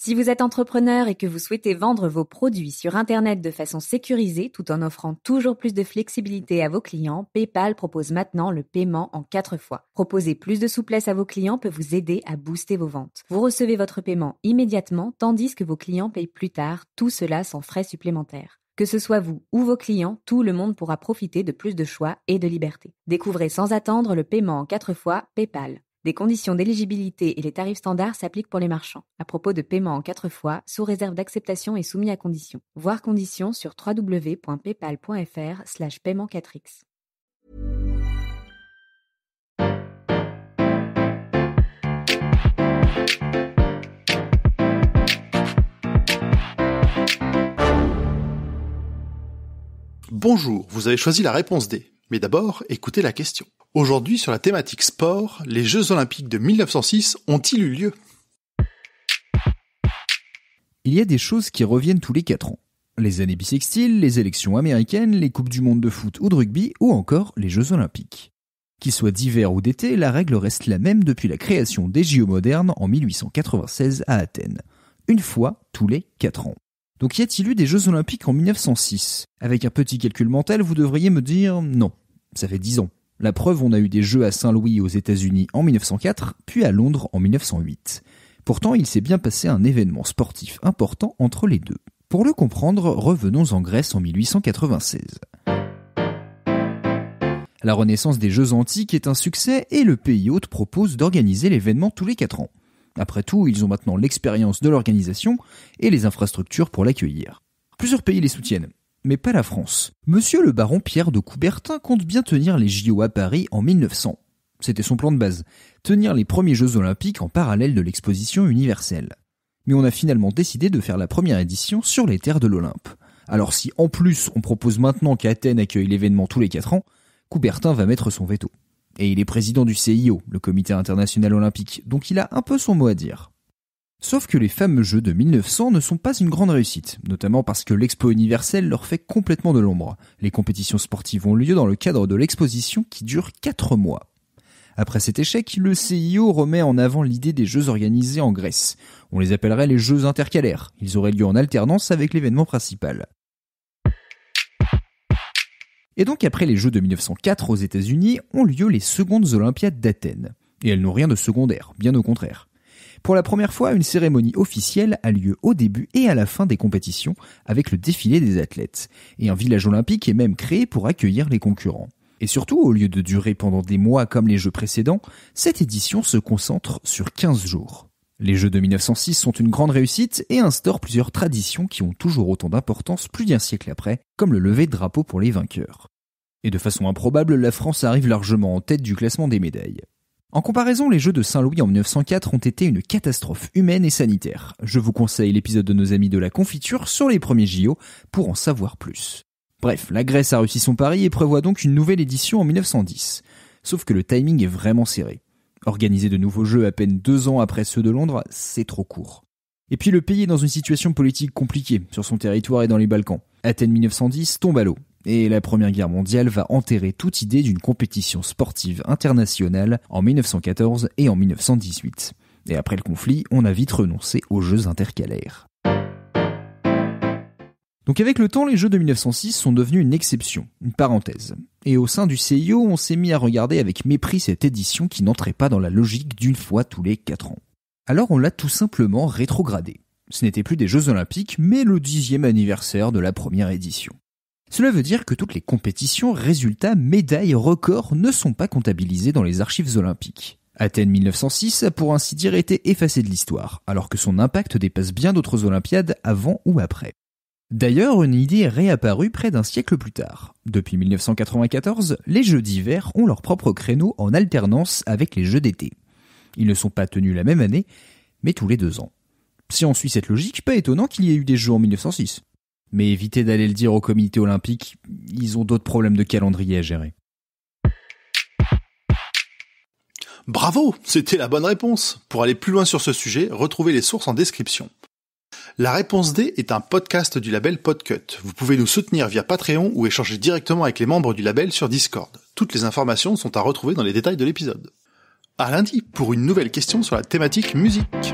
Si vous êtes entrepreneur et que vous souhaitez vendre vos produits sur Internet de façon sécurisée tout en offrant toujours plus de flexibilité à vos clients, PayPal propose maintenant le paiement en 4 fois. Proposer plus de souplesse à vos clients peut vous aider à booster vos ventes. Vous recevez votre paiement immédiatement tandis que vos clients payent plus tard, tout cela sans frais supplémentaires. Que ce soit vous ou vos clients, tout le monde pourra profiter de plus de choix et de liberté. Découvrez sans attendre le paiement en 4 fois PayPal. Des conditions d'éligibilité et les tarifs standards s'appliquent pour les marchands. À propos de paiement en 4 fois, sous réserve d'acceptation et soumis à conditions. Voir conditions sur www.paypal.fr/paiement4x. Bonjour, vous avez choisi la réponse D. Mais d'abord, écoutez la question. Aujourd'hui, sur la thématique sport, les Jeux Olympiques de 1906 ont-ils eu lieu ? Il y a des choses qui reviennent tous les 4 ans. Les années bissextiles, les élections américaines, les coupes du monde de foot ou de rugby, ou encore les Jeux Olympiques. Qu'ils soient d'hiver ou d'été, la règle reste la même depuis la création des JO modernes en 1896 à Athènes. Une fois tous les 4 ans. Donc y a-t-il eu des Jeux Olympiques en 1906 ? Avec un petit calcul mental, vous devriez me dire non. Ça fait 10 ans. La preuve, on a eu des Jeux à Saint-Louis aux États-Unis en 1904, puis à Londres en 1908. Pourtant, il s'est bien passé un événement sportif important entre les deux. Pour le comprendre, revenons en Grèce en 1896. La renaissance des Jeux antiques est un succès et le pays hôte propose d'organiser l'événement tous les 4 ans. Après tout, ils ont maintenant l'expérience de l'organisation et les infrastructures pour l'accueillir. Plusieurs pays les soutiennent, mais pas la France. Monsieur le baron Pierre de Coubertin compte bien tenir les JO à Paris en 1900. C'était son plan de base, tenir les premiers Jeux Olympiques en parallèle de l'exposition universelle. Mais on a finalement décidé de faire la première édition sur les terres de l'Olympe. Alors si en plus on propose maintenant qu'Athènes accueille l'événement tous les 4 ans, Coubertin va mettre son veto. Et il est président du CIO, le Comité international olympique, donc il a un peu son mot à dire. Sauf que les fameux Jeux de 1900 ne sont pas une grande réussite, notamment parce que l'expo universelle leur fait complètement de l'ombre. Les compétitions sportives ont lieu dans le cadre de l'exposition qui dure 4 mois. Après cet échec, le CIO remet en avant l'idée des Jeux organisés en Grèce. On les appellerait les Jeux intercalaires. Ils auraient lieu en alternance avec l'événement principal. Et donc après les Jeux de 1904 aux États-Unis, ont lieu les secondes Olympiades d'Athènes. Et elles n'ont rien de secondaire, bien au contraire. Pour la première fois, une cérémonie officielle a lieu au début et à la fin des compétitions avec le défilé des athlètes. Et un village olympique est même créé pour accueillir les concurrents. Et surtout, au lieu de durer pendant des mois comme les Jeux précédents, cette édition se concentre sur 15 jours. Les Jeux de 1906 sont une grande réussite et instaurent plusieurs traditions qui ont toujours autant d'importance plus d'1 siècle après, comme le lever de drapeau pour les vainqueurs. Et de façon improbable, la France arrive largement en tête du classement des médailles. En comparaison, les Jeux de Saint-Louis en 1904 ont été une catastrophe humaine et sanitaire. Je vous conseille l'épisode de nos amis de la confiture sur les premiers JO pour en savoir plus. Bref, la Grèce a réussi son pari et prévoit donc une nouvelle édition en 1910. Sauf que le timing est vraiment serré. Organiser de nouveaux Jeux à peine 2 ans après ceux de Londres, c'est trop court. Et puis le pays est dans une situation politique compliquée sur son territoire et dans les Balkans. Athènes 1910 tombe à l'eau. Et la Première Guerre mondiale va enterrer toute idée d'une compétition sportive internationale en 1914 et en 1918. Et après le conflit, on a vite renoncé aux Jeux intercalaires. Donc avec le temps, les Jeux de 1906 sont devenus une exception, une parenthèse. Et au sein du CIO, on s'est mis à regarder avec mépris cette édition qui n'entrait pas dans la logique d'une fois tous les 4 ans. Alors on l'a tout simplement rétrogradé. Ce n'était plus des Jeux Olympiques, mais le 10e anniversaire de la première édition. Cela veut dire que toutes les compétitions, résultats, médailles, records ne sont pas comptabilisés dans les archives olympiques. Athènes 1906 a pour ainsi dire été effacée de l'histoire, alors que son impact dépasse bien d'autres Olympiades avant ou après. D'ailleurs, une idée est réapparue près d'1 siècle plus tard. Depuis 1994, les Jeux d'hiver ont leur propre créneau en alternance avec les Jeux d'été. Ils ne sont pas tenus la même année, mais tous les 2 ans. Si on suit cette logique, pas étonnant qu'il y ait eu des Jeux en 1906. Mais évitez d'aller le dire au comité olympique, ils ont d'autres problèmes de calendrier à gérer. Bravo, c'était la bonne réponse. Pour aller plus loin sur ce sujet, retrouvez les sources en description. La réponse D est un podcast du label Podcut. Vous pouvez nous soutenir via Patreon ou échanger directement avec les membres du label sur Discord. Toutes les informations sont à retrouver dans les détails de l'épisode. À lundi pour une nouvelle question sur la thématique musique.